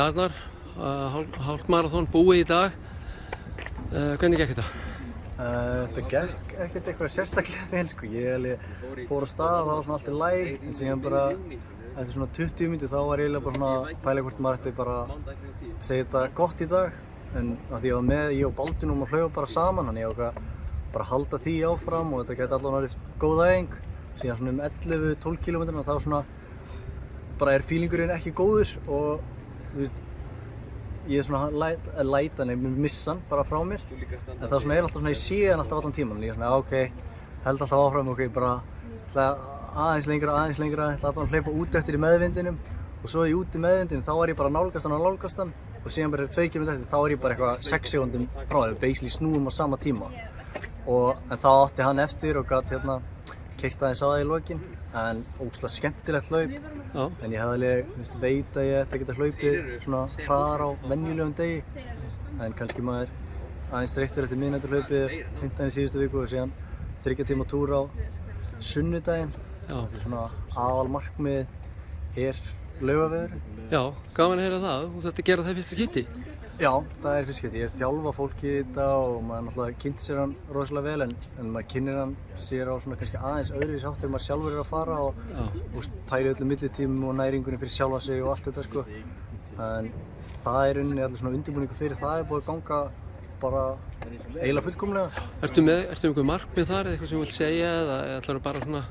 Arnar, hálfmaraþon búið í dag. Hvernig gekk þetta? Þetta gekk ekkert eitthvað sérstaklega vel sko. Ég fór á stað og það var svona allt í lagi, en síðan bara eftir svona 20 mínútur þá var ég bara svona að pæla hvort maður ætti bara að segja þetta gott í dag. En af því ég var með, ég og Baldvin og hlaupa bara saman, þannig ég ákvað bara að halda því áfram og þetta gæti allavega verið góð æfing. Síðan svona 11-12 km þá svona bara feelingurinn ekki góður og þú veist, ég svona læt hann, ég missa hann bara frá mér. En það svona alltaf svona, ég sé hann alltaf allan tíman. Ég er svona, ok, held alltaf áfram, ok, bara aðeins lengra, ætla alltaf að hlaupa út eftir í meðvindinum. Og svo út í meðvindinum, þá var ég bara að nálgast hann. Og síðan bara 2 km eftir, þá var ég bara eitthvað 6 sekúndum frá þeim, basically snúum á sama tíma. En þá átti hann eftir og gat keyrt aðeins á það í lokin. En ógeðslega skemmtilegt hlaup. Já. En ég hefði veit að ég ætti að geta hlaupið svona hraðar á venjulegum degi. En kannski maður aðeins þreyttur eftir miðnæturhlaupið 15 í síðustu viku og síðan 3 tíma túr á sunnudaginn. Þetta er svona aðalmarkmið Laugavegurinn. Já, gaman að heyra það. Þú þarft að gera það í fyrsta skipti. Já, það er fyrsta skipti. Ég þjálfa fólki í þetta og maður náttúrulega kynnt sér hann rosalega vel en maður kynnir hann sér á svona kannski aðeins öðruvísi hátt þegar maður sjálfur er að fara og pæri öllum millitímum og næringunni fyrir sjálfa sig og allt þetta sko. En það er rauninni allir svona undirbúningur fyrir það búið að ganga bara eiginlega fullkomlega. Ertu með einhver markmið þar eða eitthvað sem þú vilt segja eða ætlarðu bara svona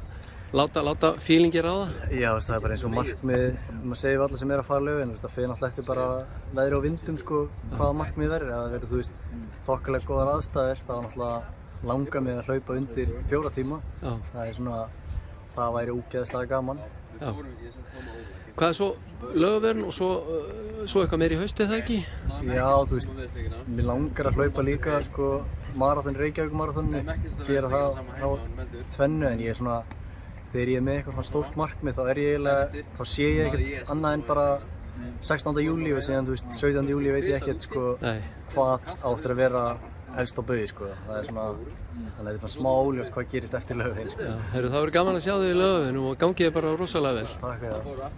láta feelingir á það? Já, það er bara eins og markmið, maður segir við alla sem er að fara laugina, það fer náttúrulega eftir bara veðri og vindum sko, hvaða markmið verður. Ef það verður, þú veist, þokkalega góðar aðstæður, þá náttúrulega langar mig að hlaupa undir 4 tíma. Já. Það er svona, það væri ógeðslega gaman. Já. Hvað er svo Laugavegurinn og svo eitthvað meira í haust eða ekki? Já, þú veist, mér langar að hlaupa líka sko, maraþon, Reykjavík-maraþoninu, gera það á tvennu, en ég er svona þegar ég er með eitthvað svona stórt markmið þá sé ég ekkert annað en bara 16. júlí og síðan 17. júlí veit ég ekkert sko, hvað áttur að vera helst á baugi sko. Það er svona, þannig að þetta er smá óljóst hvað gerist eftir Laugaveginn sko. Já, það verður gaman að sjá þig í Laugaveginum og gangi þér bara rosalega vel. Takk fyrir það.